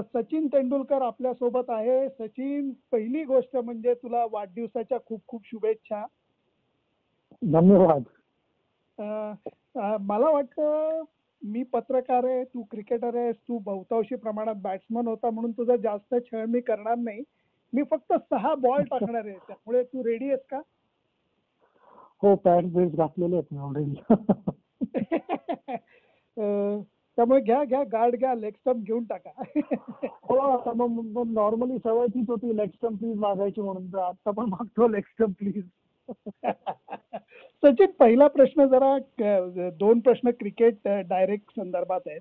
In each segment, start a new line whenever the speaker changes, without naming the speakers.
सचिन तेंडुलकर आपल्या सोबत आहे. सचिन, पहिली गोष्ट म्हणजे तुला वाढदिवसाच्या खूप खूप शुभेच्छा.
धन्यवाद.
अ, मला वाटतं मी पत्रकार आहे, तू क्रिकेटर आहेस, तू बहुतांशी प्रमाणात बॅट्समन होता म्हणून तुझा जास्त छळ मी करणार नाही. मी फक्त 6 बॉल टाकणार आहे. त्यामुळे तू रेडी आहेस का?
हो, पॅड बेल्ट घातलेले आहेत मी ऑलरेडी.
त्यामुळे घ्या घ्या गार्ड घ्या, लेग स्टंप घेऊन टाका.
हो, आता मग नॉर्मली सवय तीच होती लेग स्टंप प्लीज मागायची म्हणून, तर आता पण मागतो लेग स्टंप प्लीज.
सचिन, पहिला प्रश्न जरा 2 प्रश्न क्रिकेट डायरेक्ट संदर्भात आहेत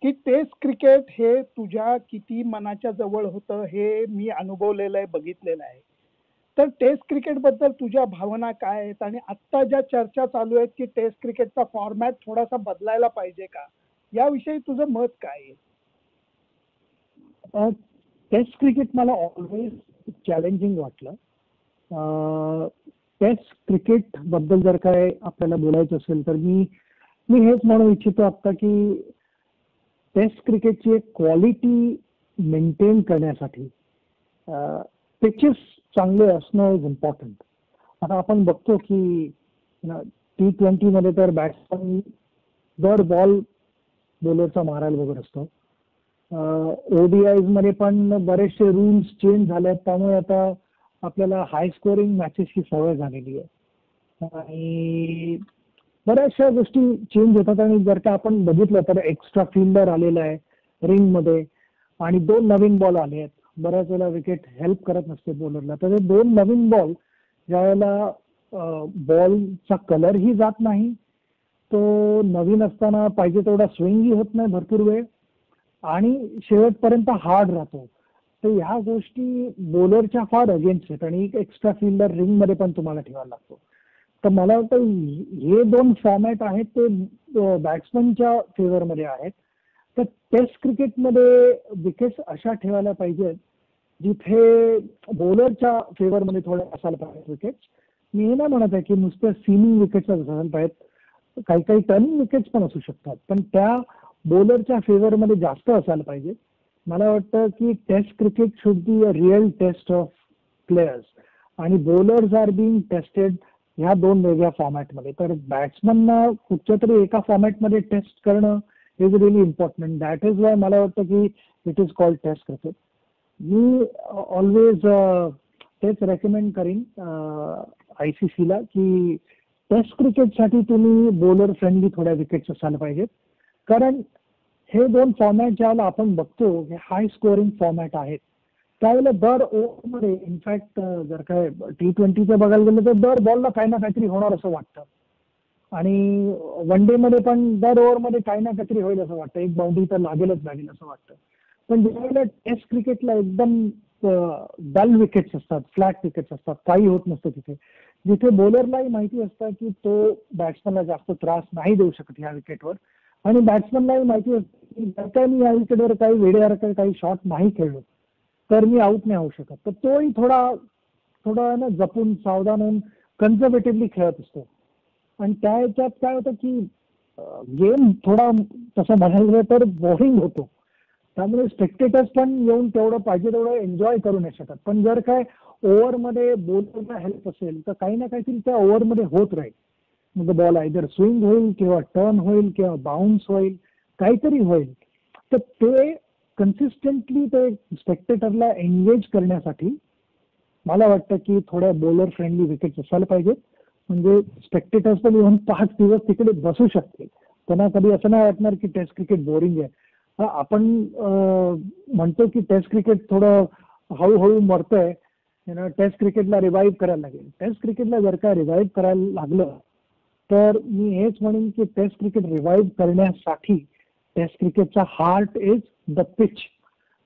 की टेस्ट क्रिकेट हे तुझ्या किती मनाच्या जवळ होतं हे मी अनुभवलेलं आहे, बघितलेलं आहे. तर टेस्ट क्रिकेट बद्दल तुझ्या भावना काय आहेत आणि आत्ता ज्या चर्चा चालू आहेत की टेस्ट क्रिकेटचा फॉर्मॅट थोडासा बदलायला पाहिजे का, याविषयी तुझं मत काय आहे?
टेस्ट क्रिकेट मला ऑलवेज चॅलेंजिंग वाटलं. टेस्ट क्रिकेट बद्दल जर काय आपल्याला बोलायचं असेल तर मी हेच म्हणू इच्छितो आता की टेस्ट क्रिकेटची एक क्वालिटी मेंटेन करण्यासाठी पिचेस चांगले असणं इज इम्पॉर्टंट. आता आपण बघतो की T20 मध्ये तर बॅट्समन दर बॉल बॉलरचा मारायला बघत असतो. ODIs मध्ये पण बरेचसे रूल्स चेंज झाले, त्यामुळे आता आपल्याला हाय स्कोरिंग मॅचेसची सवय झालेली आहे आणि बऱ्याचशा गोष्टी चेंज होतात. आणि जर का आपण बघितलं तर एक्स्ट्रा फिल्डर आलेला आहे रिंग मध्ये आणि 2 नवीन बॉल आले आहेत. बऱ्याच वेळेला विकेट हेल्प करत नसते बॉलरला, तर 2 नवीन बॉल ज्या वेळेला बॉलचा कलरही जात नाही, तो नवीन असताना पाहिजे तेवढा स्विंगही होत नाही भरपूर वेळ आणि शेवटपर्यंत हार्ड राहतो. तर ह्या गोष्टी बॉलरच्या फार अगेन्स्ट आहेत आणि एक एक्स्ट्रा फिल्डर रिंग मध्ये पण तुम्हाला ठेवायला लागतो. तर मला वाटतं हे 2 फॉर्मॅट आहेत ते बॅट्समनच्या फेवरमध्ये आहेत. तर टेस्ट क्रिकेटमध्ये विकेट्स अशा ठेवायला पाहिजेत जिथे बॉलरच्या फेवरमध्ये थोड्या असायला पाहिजेत विकेट्स. मी हे नाही म्हणत आहे की नुसत्या सीमिंग विकेट्स असायला पाहिजेत, काही टर्निंग विकेट्स पण असू शकतात, पण त्या बॉलरच्या फेवरमध्ये जास्त असायला पाहिजे. मला वाटतं की test cricket should be a real test of players आणि बॉलर्स आर बीइंग टेस्टेड ह्या 2 वेगळ्या फॉर्मॅटमध्ये. तर बॅट्समनना कुठच्या तरी एका फॉर्मॅटमध्ये टेस्ट करणं is really important. That is why मला वाटतं की it is called test cricket. मी ऑलवेज तेच रेकमेंड करीन ICC ला की टेस्ट क्रिकेटसाठी तुम्ही बॉलर फ्रेंडली थोड्या विकेट्स असायला पाहिजेत. कारण हे 2 फॉर्मॅट ज्यावेळेला आपण बघतो हे हाय स्कोरिंग फॉर्मॅट आहेत, त्यावेळेला दर ओव्हरमध्ये इनफॅक्ट जर काय T20चं बघायला गेलं तर दर बॉलला काही ना काहीतरी होणार असं वाटतं आणि वन डे मध्ये पण दर ओव्हरमध्ये काही ना काहीतरी होईल असं वाटतं, एक बाउंड्री तर लागेलच असं वाटतं. पण ज्यावेळेला टेस्ट क्रिकेटला एकदम डल विकेट्स असतात, फ्लॅट विकेट्स असतात, काही होत नसतं तिथे, जिथे बॉलरलाही माहिती असतं की तो बॅट्समनला जास्त त्रास नाही देऊ शकत ह्या विकेटवर आणि बॅट्समनलाही माहिती असतं की जर का मी या विकेटवर काही वेळेसारखं काही शॉट नाही खेळलो तर मी आउट नाही होऊ शकत. तर तोही थोडा ना जपून सावधान होऊन कन्झर्वेटिव्हली खेळत असतो आणि त्या ह्याच्यात काय होतं की गेम थोडा तसं म्हणायला गेलं तर बोरिंग होतो. त्यामुळे स्पेक्टेटर्स पण येऊन तेवढं पाहिजे तेवढं एन्जॉय करू नाही शकत. पण जर काय ओव्हरमध्ये बॉलरला हेल्प असेल तर काही ना काहीतरी त्या ओव्हरमध्ये होत राहील. मग बॉल आयदर स्विंग होईल किंवा टर्न होईल किंवा बाउन्स होईल, काहीतरी होईल. तर ते कन्सिस्टंटली ते स्पेक्टेटरला एंगेज करण्यासाठी मला वाटतं की थोड्या बॉलर फ्रेंडली विकेट्स असायला पाहिजेत. म्हणजे स्पेक्टेटर्स पण येऊन 5 दिवस तिकडे बसू शकतील. त्यांना कधी असं नाही वाटणार की टेस्ट क्रिकेट बोरिंग आहे. आपण म्हणतो की टेस्ट क्रिकेट थोडं हळूहळू मरतंय, टेस्ट क्रिकेटला रिवाईव्ह करायला लागेल. टेस्ट क्रिकेटला जर का रिवाईव्ह करायला लागलं तर मी हेच म्हणेन की टेस्ट क्रिकेट रिवाईव्ह करण्यासाठी टेस्ट क्रिकेटचा हार्ट इज द पिच.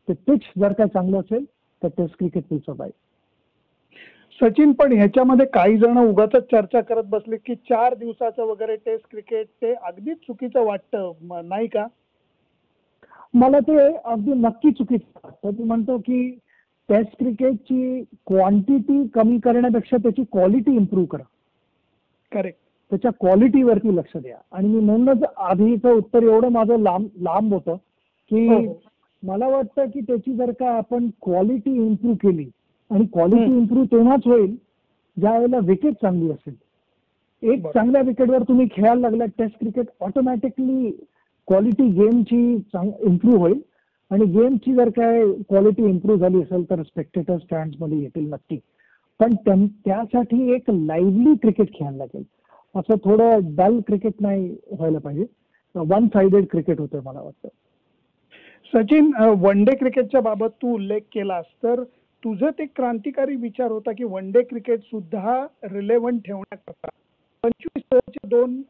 ते पिच जर का चांगलं असेल तर test cricket will survive.
Sachin, पण ह्याच्यामध्ये काही जण उगाच चर्चा करत बसले की 4 दिवसाचं वगैरे टेस्ट क्रिकेट ते अगदीच चुकीचं वाटतं, नाही का?
मला ते अगदी नक्की चुकीचं वाटतं. मी म्हणतो की टेस्ट क्रिकेटची क्वांटिटी कमी करण्यापेक्षा त्याची क्वालिटी इम्प्रूव्ह करा.
करेक्ट.
त्याच्या क्वालिटीवरती लक्ष द्या. आणि मी म्हणूनच आधीचं उत्तर एवढं माझं लांब होतं की मला वाटतं की त्याची जर का आपण क्वालिटी इम्प्रूव्ह केली, आणि क्वालिटी इम्प्रूव्ह तेव्हाच होईल ज्या वेळेला विकेट चांगली असेल. एक
बरोबर.
चांगल्या विकेटवर तुम्ही खेळायला लागला टेस्ट क्रिकेट, ऑटोमॅटिकली क्वालिटी गेमची इम्प्रूव्ह होईल. आणि गेमची जर काय क्वालिटी इम्प्रूव्ह झाली असेल तर स्पेक्टेटर स्टँड मध्ये येतील नक्की. पण त्यासाठी एक लाईव्हली क्रिकेट खेळायला लागेल. असं थोडं डल क्रिकेट नाही व्हायला पाहिजे. वन साइडेड क्रिकेट होतं मला वाटतं.
सचिन, वन डे क्रिकेटच्या बाबत तू उल्लेख केलास, तर तुझं ते क्रांतिकारी विचार होता की वन डे क्रिकेट सुद्धा रिलेव्हंट ठेवण्याकरता 25 ओव्हरचे 2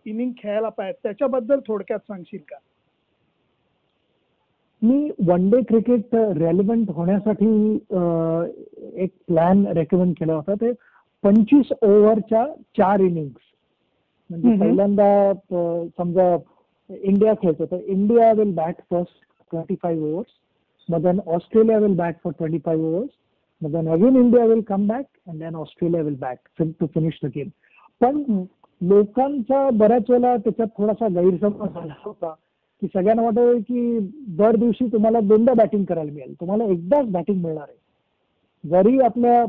इनिंग खेळायला पाहिजेत. त्याच्याबद्दल थोडक्यात सांगशील का?
मी वन डे क्रिकेट रेलिव्हंट होण्यासाठी एक प्लॅन रेकमेंड केला होता. ते 25 ओव्हरच्या 4 इनिंग्स. म्हणजे पहिल्यांदा समजा इंडिया खेळतो तर India will bat first 25 overs, मग then Australia will bat for 25 overs, मग then again India will come back and then Australia will bat to finish the game. पण लोकांचा बऱ्याच वेळेला त्याच्यात थोडासा गैरसमज झाला होता की सगळ्यांना वाटतं की दर दिवशी तुम्हाला दोनदा बॅटिंग करायला मिळेल, तुम्हाला एकदाच बॅटिंग मिळणार आहे. जरी आपल्या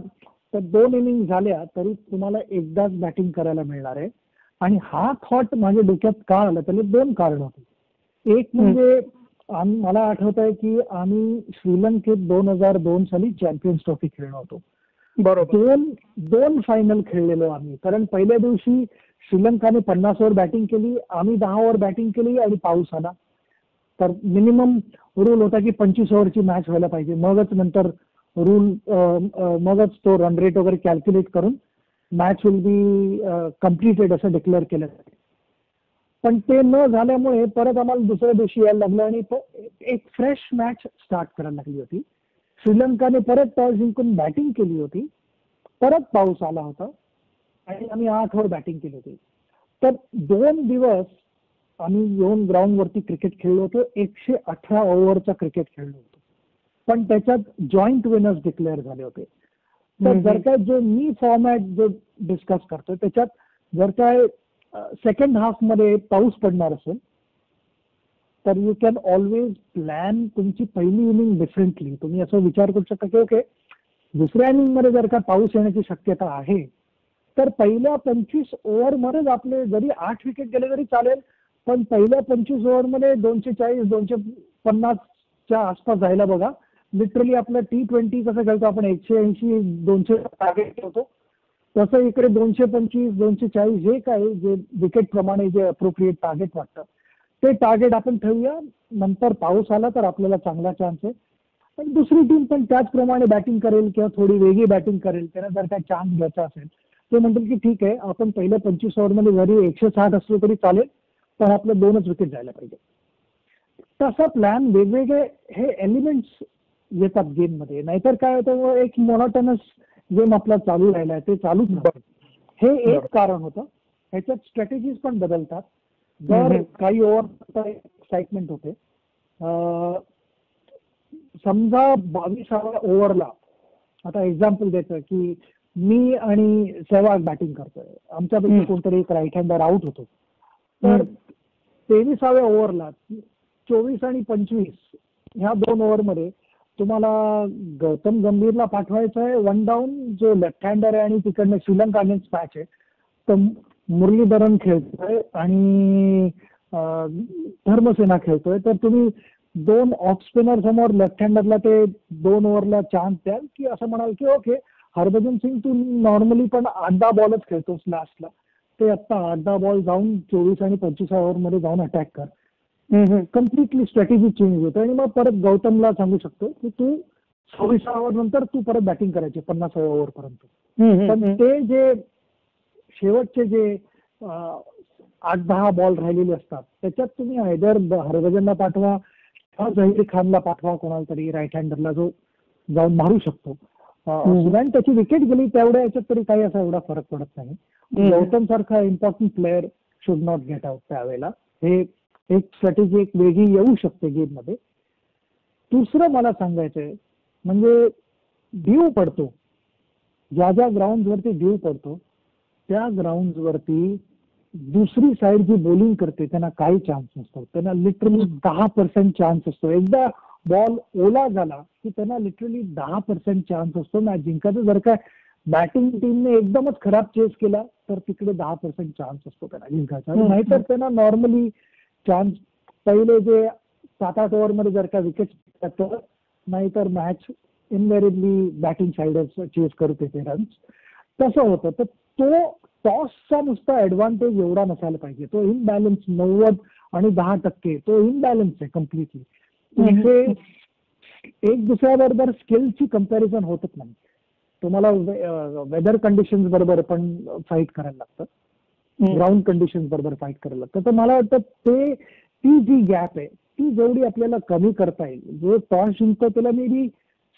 2 इनिंग झाल्या तरी तुम्हाला एकदाच बॅटिंग करायला मिळणार आहे. आणि हा थॉट माझ्या डोक्यात का आला, त्याला 2 कारण होती. एक म्हणजे मला आठवत आहे की आम्ही श्रीलंकेत 2002 साली चॅम्पियन्स ट्रॉफी खेळलो होतो.
बरोबर.
दोन फायनल खेळलेलो आम्ही. कारण पहिल्या दिवशी श्रीलंकाने 50 ओव्हर बॅटिंग केली, आम्ही 10 ओव्हर बॅटिंग केली आणि पाऊस आला. तर मिनिमम रूल होता की 25 ओव्हरची मॅच व्हायला पाहिजे. मगच नंतर मगच तो रन रेट वगैरे कॅल्क्युलेट करून मॅच विल बी कम्प्लिटेड असं डिक्लेअर केलं. पण ते न झाल्यामुळे परत आम्हाला दुसऱ्या दिवशी यायला लागलं आणि एक फ्रेश मॅच स्टार्ट करायला लागली होती. श्रीलंकाने परत टॉस जिंकून बॅटिंग केली होती, परत पाऊस आला होता आणि आम्ही 8 ओव्हर बॅटिंग केली होती. तर 2 दिवस आम्ही येऊन ग्राउंडवरती क्रिकेट खेळलो होतो. 118 ओव्हरचा क्रिकेट खेळलो होतो. पण त्याच्यात जॉईंट विनर्स डिक्लेअर झाले होते. तर जर काय जो मी फॉर्मॅट जो डिस्कस करतोय त्याच्यात जर काय सेकंड हाफ मध्ये पाऊस पडणार असेल तर यू कॅन ऑलवेज प्लॅन तुमची पहिली इनिंग डिफरंटली. तुम्ही असं विचार करू शकता की ओके, दुसऱ्या इनिंग मध्ये जर का पाऊस येण्याची शक्यता आहे तर पहिल्या 25 ओव्हर मध्येच आपले जरी 8 विकेट गेले तरी चालेल, पण पहिल्या 25 ओव्हर मध्ये 240 250च्या आसपास जायला बघा. लिटरली आपलं T20 कसं खेळतो आपण 180 200 टार्गेट ठेवतो, तसं इकडे 225 240 जे काही जे विकेट प्रमाणे जे अप्रोप्रिएट टार्गेट वाटतं ते टार्गेट आपण ठेवूया. नंतर पाऊस आला तर आपल्याला चांगला चान्स आहे. आणि दुसरी टीम पण त्याचप्रमाणे बॅटिंग करेल किंवा थोडी वेगळी बॅटिंग करेल. त्यांना जर काही चान्स घ्यायचा असेल ते म्हणतील की ठीक आहे, आपण पहिल्या 25 ओव्हरमध्ये जरी 160 असलो तरी चालेल, पण आपलं 2च विकेट जायला पाहिजे. तसा प्लॅन वेगवेगळे हे एलिमेंट्स येतात गेममध्ये. नाहीतर काय होतं, एक मोनोटोनस गेम आपला चालू राहिला ते चालूच राहतं. हे एक कारण होतं. ह्याच्यात स्ट्रॅटेजीज पण बदलतात. जर काही ओव्हर एक्साइटमेंट होते, समजा 22व्या ओव्हरला, आता एक्झाम्पल द्यायचं की मी आणि सहवाग बॅटिंग करतोय, आमच्यापैकी कोणतरी एक राईट हँडर आउट होतो. तर 23व्या ओव्हरला 24 आणि 25 ह्या 2 ओव्हरमध्ये तुम्हाला गौतम गंभीरला पाठवायचं आहे 1 डाऊन, जो लेफ्ट हँडर आहे आणि तिकडनं श्रीलंका अगेन्स्ट मॅच आहे. तर मुरलीधरन खेळतोय आणि धर्मसेना खेळतोय. तर तुम्ही 2 ऑफ स्पिनर समोर लेफ्ट हँडरला ते 2 ओव्हरला चान्स द्याल की असं म्हणाल की ओके, हरभजन सिंग तू नॉर्मली पण 8-10 बॉलच खेळतोस लास्टला, ते आता 8-10 बॉल जाऊन 24 आणि 25 ओव्हरमध्ये जाऊन अटॅक कर. कम्प्लिटली स्ट्रॅटेजी चेंज होते. आणि मग परत गौतमला सांगू शकतो की तू 26 ओव्हर नंतर तू परत बॅटिंग करायची 50 ओव्हर पर्यंत. पण ते जे शेवटचे जे 8-10 बॉल राहिलेले असतात त्याच्यात तुम्ही आयदर हरभजनला पाठवा किंवा झहीर खानला पाठवा, कोणाला तरी राईट हँडरला जो जाऊन मारू शकतो. सुद्धा त्याची विकेट गेली तेवढ्या याच्यात तरी काही असा एवढा फरक पडत नाही. गौतम सारखा important player should not get out त्यावेळेला. हे एक स्ट्रॅटेजी एक वेगळी येऊ शकते गेम मध्ये. दुसरं मला सांगायचंय म्हणजे ड्यू पडतो, ज्या ज्या ग्राउंड वरती ड्यू पडतो त्या ग्राउंड वरती दुसरी साईड जी बॉलिंग करते त्यांना काही चान्स नसतो. त्यांना लिटरली 10% चान्स असतो. एकदा बॉल ओला झाला की त्यांना लिटरली 10% चान्स असतो मॅच जिंकायचा. जर का बॅटिंग टीमने एकदमच खराब चेस केला तर तिकडे 10% चान्स असतो त्यांना जिंकायचा. नाहीतर त्यांना नॉर्मली चान्स पहिले जे 7-8 ओव्हरमध्ये जर का विकेट तर, नाहीतर मॅच इनव्हेरिबली बॅटिंग साइडच चेस करत येते रन्स. तसं होतं. तर तो टॉसचा नुसता ऍडव्हान्टेज एवढा नसायला पाहिजे. तो इनबॅलन्स 90 आणि 10% तो इनबॅलन्स आहे कम्प्लिटली. इथे एक दुसऱ्याबरोबर स्किलची कम्पॅरिझन होतच नाही. तुम्हाला वेदर कंडिशन बरोबर पण फाईट करायला लागतं, ग्राउंड कंडिशन बरोबर फाईट करायला लागतं. तर मला वाटतं ती जी गॅप आहे ती जेवढी आपल्याला कमी करता येईल, जो टॉस जिंकतो त्याला मे बी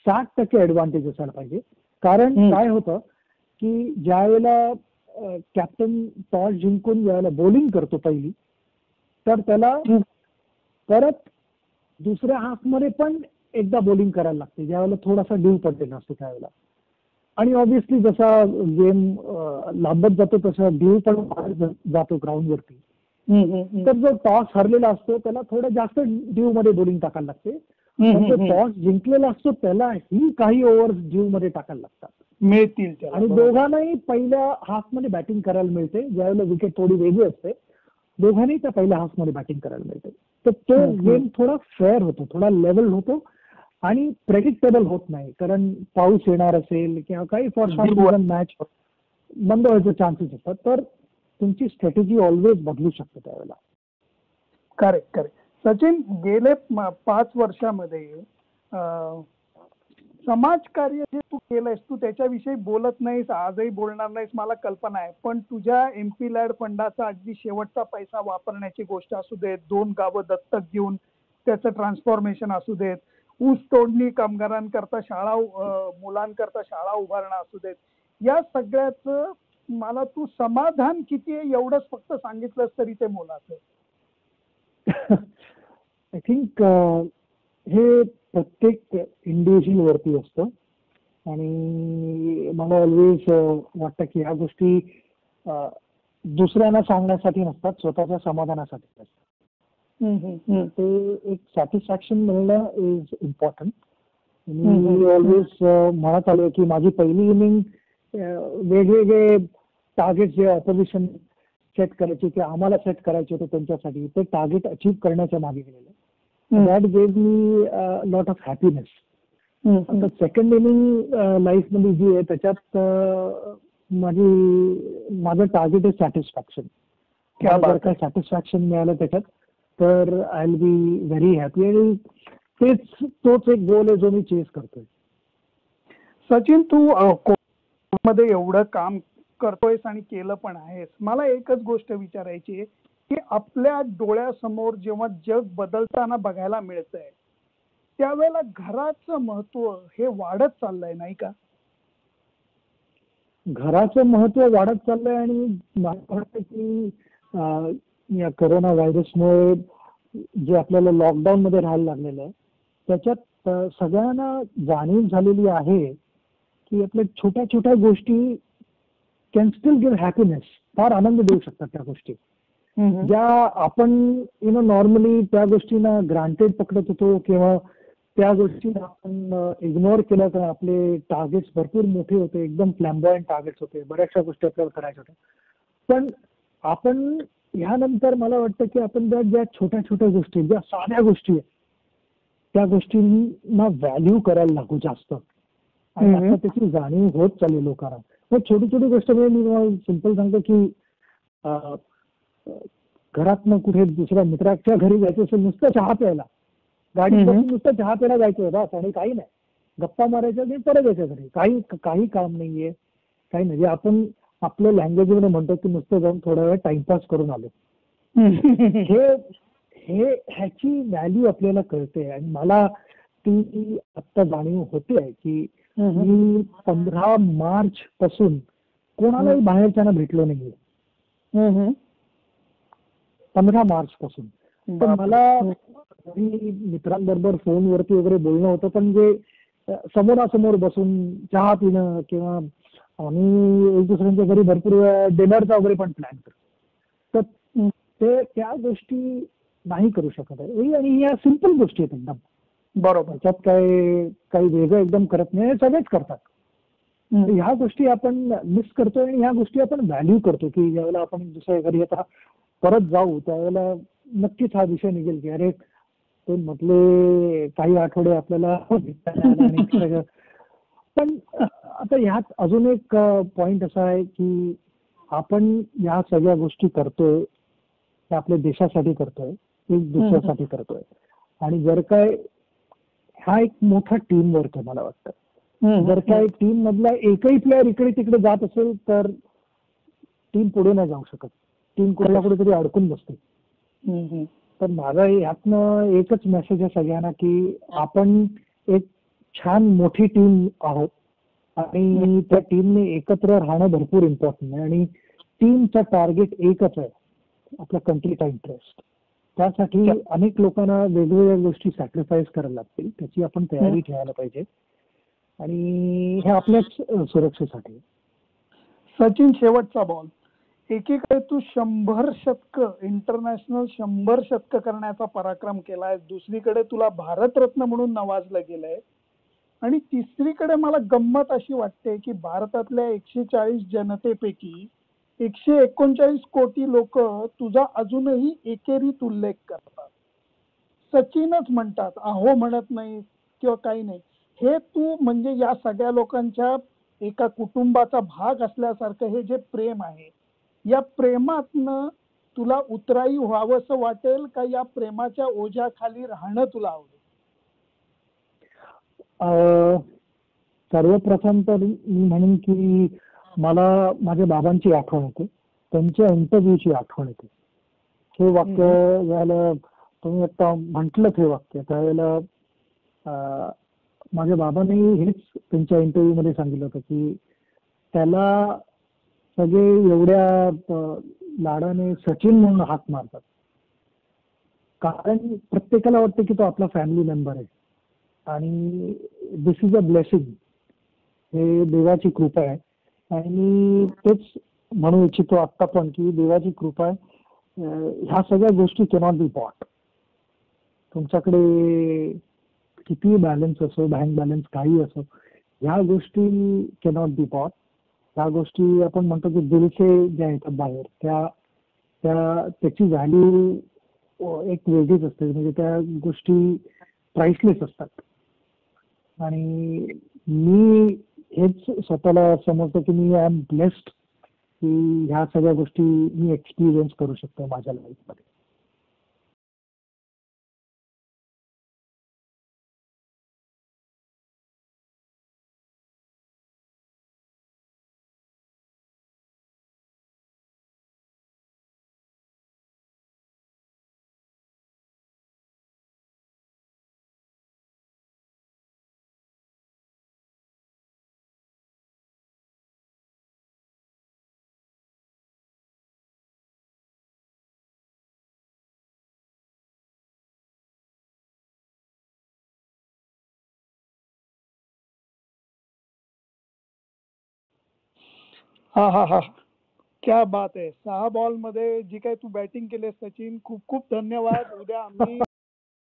60% ऍडव्हान्टेज असायला पाहिजे. कारण काय होतं की ज्यावेळेला कॅप्टन टॉस जिंकून ज्यावेळेला बॉलिंग करतो पहिली, तर त्याला परत दुसऱ्या हाफमध्ये पण एकदा बॉलिंग करायला लागते ज्यावेळेला थोडासा ड्यू पडलेला असतो त्यावेळेला. आणि ऑब्व्हियसली जसा गेम लांबत जातो तसा ड्यू पण वाढत जातो ग्राउंडवरती. तर जो टॉस हरलेला असतो त्याला थोडं जास्त ड्यू मध्ये बॉलिंग टाकायला लागते. पण जो टॉस जिंकलेला असतो त्याला ही काही ओव्हर्स ड्यू मध्ये टाकायला लागतात
मिळतील.
आणि दोघांनाही पहिल्या हाफमध्ये बॅटिंग करायला मिळते. ज्यावेळेला विकेट थोडी वेगळी असते दोघांनाही त्या पहिल्या हाफमध्ये बॅटिंग करायला मिळते. तर तो गेम थोडा फेअर होतो, थोडा लेवल होतो आणि प्रेडिक्टेबल होत नाही. कारण पाऊस येणार असेल किंवा काही फॉर सम रिझन मॅच बंद व्हायचे चान्सेस असतात. तर तुमची स्ट्रॅटेजी ऑलवेज बदलू शकते त्यावेळेला.
करेक्ट. सचिन, गेले 5 वर्षामध्ये समाजकार्य जे तू केलंयस, तू त्याच्याविषयी बोलत नाहीस, आजही बोलणार नाहीस, मला कल्पना आहे. पण तुझ्या MP लॅड फंडाचा अगदी शेवटचा पैसा वापरण्याची गोष्ट असू देत, 2 गावं दत्तक घेऊन त्याचं ट्रान्सफॉर्मेशन असू देत, ऊस तोडणी कामगारांकरता शाळा, मुलांकरता शाळा उभारणं असू देत, या सगळ्याचं मला तू समाधान किती आहे एवढंच फक्त सांगितलंस तरी ते मोलाचं.
आय थिंक हे प्रत्येक इंडिव्हिज्युअल वरती असतं आणि मला ऑलवेज वाटतं की ह्या गोष्टी दुसऱ्यांना सांगण्यासाठी नसतात, स्वतःच्या समाधानासाठी असतात. ते एक सॅटिस्फॅक्शन मिळणं इज इम्पॉर्टंट. मी ऑलवेज म्हणत आलो की माझी पहिली इनिंग वेगवेगळे टार्गेट जे ऑपोजिशन सेट करायचे किंवा आम्हाला सेट करायचे होते त्यांच्यासाठी, ते टार्गेट अचीव्ह करण्याच्या मागे गेलेलं. That gave me lot of happiness. आता सेकंड इनिंग लाईफमध्ये जी आहे त्याच्यात माझं टार्गेट आहे सॅटिस्फॅक्शन. जर काय सॅटिस्फॅक्शन मिळालं त्याच्यात तर I will be very happy. आणि तोच एक गोल आहे जो मी चेस करतोय.
सचिन, तू मध्ये एवढं काम करतोयस आणि केलं पण आहेस. मला एकच गोष्ट विचारायची आहे की आपल्या डोळ्यासमोर जेव्हा जग बदलताना बघायला मिळतंय त्यावेळेला घराचं महत्व हे वाढत चाललंय, नाही का?
घराचं महत्व वाढत चाललंय आणि मला वाटतं की या कोरोना व्हायरसमुळे जे आपल्याला लॉकडाऊन मध्ये राहायला लागलेलं आहे त्याच्यात सगळ्यांना जाणीव झालेली आहे की आपल्या छोट्या छोट्या गोष्टी कॅन स्टील गिव्ह हॅपीनेस. फार आनंद देऊ शकतात त्या गोष्टी ज्या आपण नॉर्मली त्या गोष्टींना ग्रांटेड पकडत होतो किंवा त्या गोष्टींना आपण इग्नोर केलं तर आपले टार्गेट्स भरपूर मोठे होते, एकदम फ्लॅम्बॉयंट टार्गेट्स होते, बऱ्याचशा गोष्टी आपल्याला करायच्या होत्या. पण आपण ह्यानंतर मला वाटतं की आपण ज्या छोट्या छोट्या गोष्टी, ज्या साध्या गोष्टी आहेत त्या गोष्टींना व्हॅल्यू करायला लागू जास्त. आणि आता त्याची जाणीव होत चालली लोकांना. मग छोटी छोटी गोष्ट म्हणजे मी तुम्हाला सिंपल सांगतो की घरातनं कुठे दुसऱ्या मित्राच्या घरी जायचं असेल, नुसतं चहा प्यायला गाडीत बसून नुसतं चहा प्यायला जायचं बस, आणि काही नाही, गप्पा मारायच्या आणि परत यायच्या घरी. काही काम नाहीये, काही नाही. आपण आपल्या लँग्वेज मध्ये म्हणतो की नुसतं जाऊन थोडा वेळ टाइमपास करून आलो. ह्याची व्हॅल्यू आपल्याला कळते. आणि मला ती आत्ता जाणीव होते आहे की मी 15 मार्च पासून कोणालाही बाहेरच्यांना भेटलो नाहीये. 15 मार्च पासून. पण मला मित्रांबरोबर फोनवरती वगैरे बोलणं होतं, पण जे समोरासमोर बसून चहा पिणं किंवा आम्ही एक दुसऱ्यांच्या घरी भरपूर डिनरचा वगैरे पण प्लॅन करतो, तर त्या गोष्टी नाही करू शकत आहे. आणि या सिंपल गोष्टी आहेत एकदम.
बरोबर.
त्याच्यात काय काही वेगळं एकदम करत नाही, हे सगळेच करतात. तर ह्या गोष्टी आपण मिस करतो आणि ह्या गोष्टी आपण व्हॅल्यू करतो की ज्यावेळेला आपण दुसऱ्या घरी आता परत जाऊ त्यावेळेला नक्कीच हा विषय निघेल की अरे ते म्हटले काही आठवडे आपल्याला भेटता नाही आले आणि सगळं. पण आता ह्यात अजून एक पॉइंट असा आहे की आपण या सगळ्या गोष्टी करतोय त्या आपल्या देशासाठी करतोय, एक दुसऱ्यासाठी करतोय. आणि जर काय हा एक मोठा टीम वर्क आहे मला वाटतं. जर काय टीम मधला एकही प्लेअर इकडे तिकडे जात असेल तर टीम पुढे नाही जाऊ शकत, टीम कुठे कुठेतरी अडकून बसते. तर माझा यातनं एकच मेसेज आहे सगळ्यांना की आपण एक छान मोठी टीम आहोत आणि त्या टीमने एकत्र राहणं भरपूर इम्पॉर्टंट आहे. आणि टीमचा टार्गेट एकच आहे, आपला कंट्रीचा इंटरेस्ट. त्यासाठी अनेक लोकांना वेगवेगळ्या गोष्टी सॅक्रिफाईस करायला लागतील, त्याची आपण तयारी ठेवायला पाहिजे आणि हे आपल्याच सुरक्षेसाठी.
सचिन, शेवटचा बॉल. एकीकडे तू 100 शतक इंटरनॅशनल 100 शतक करण्याचा पराक्रम केलाय, दुसरीकडे तुला भारतरत्न म्हणून नवाजलं गेलंय, आणि तिसरीकडे मला गंमत अशी वाटते की भारतातल्या 140 जनतेपैकी 139 कोटी लोक तुझा अजूनही एकेरीत उल्लेख करतात, सचिनच म्हणतात, अहो म्हणत नाही किंवा काही नाही. हे तू म्हणजे या सगळ्या लोकांच्या एका कुटुंबाचा भाग असल्यासारखं हे जे प्रेम आहे, या प्रेमातनं तुला उतराई व्हावंसं वाटेल का या प्रेमाच्या ओझ्याखाली राहणं तुला आवडेल?
सर्वप्रथम तर मी म्हणेन की मला माझ्या बाबांची आठवण येते, त्यांच्या इंटरव्ह्यूची आठवण येते. हे वाक्य ज्यावेळेला तुम्ही आता म्हटलं हे वाक्य त्यावेळेला माझ्या बाबांनी हेच त्यांच्या इंटरव्ह्यू मध्ये सांगितलं होतं की त्याला सगळे एवढ्या लाडाने सचिन म्हणून हाक मारतात, कारण प्रत्येकाला वाटतं की तो आपला फॅमिली मेंबर आहे आणि दिस इज अ ब्लेसिंग, हे देवाची कृपा आहे. आणि तेच म्हणू इच्छितो आत्ता पण की देवाची कृपा आहे. ह्या सगळ्या गोष्टी कॅनॉट बी बॉट. तुमच्याकडे किती बॅलन्स असो, बँक बॅलन्स काही असो, ह्या गोष्टी कॅनॉट बी बॉट. ह्या गोष्टी आपण म्हणतो की दिलसे ज्या येतात बाहेर त्याची व्हॅल्यू एक वेगळीच असते, म्हणजे त्या गोष्टी प्राइसलेस असतात. आणि मी हेच स्वतःला समजतो की मी आय एम ब्लेस्ड की ह्या सगळ्या गोष्टी मी एक्सपिरियन्स करू शकतो माझ्या लाईफमध्ये.
हा हा हा, क्या बात आहे. 6 बॉल मध्ये जी काही तू बॅटिंग केली सचिन, खूप खूप धन्यवाद. उद्या आम्ही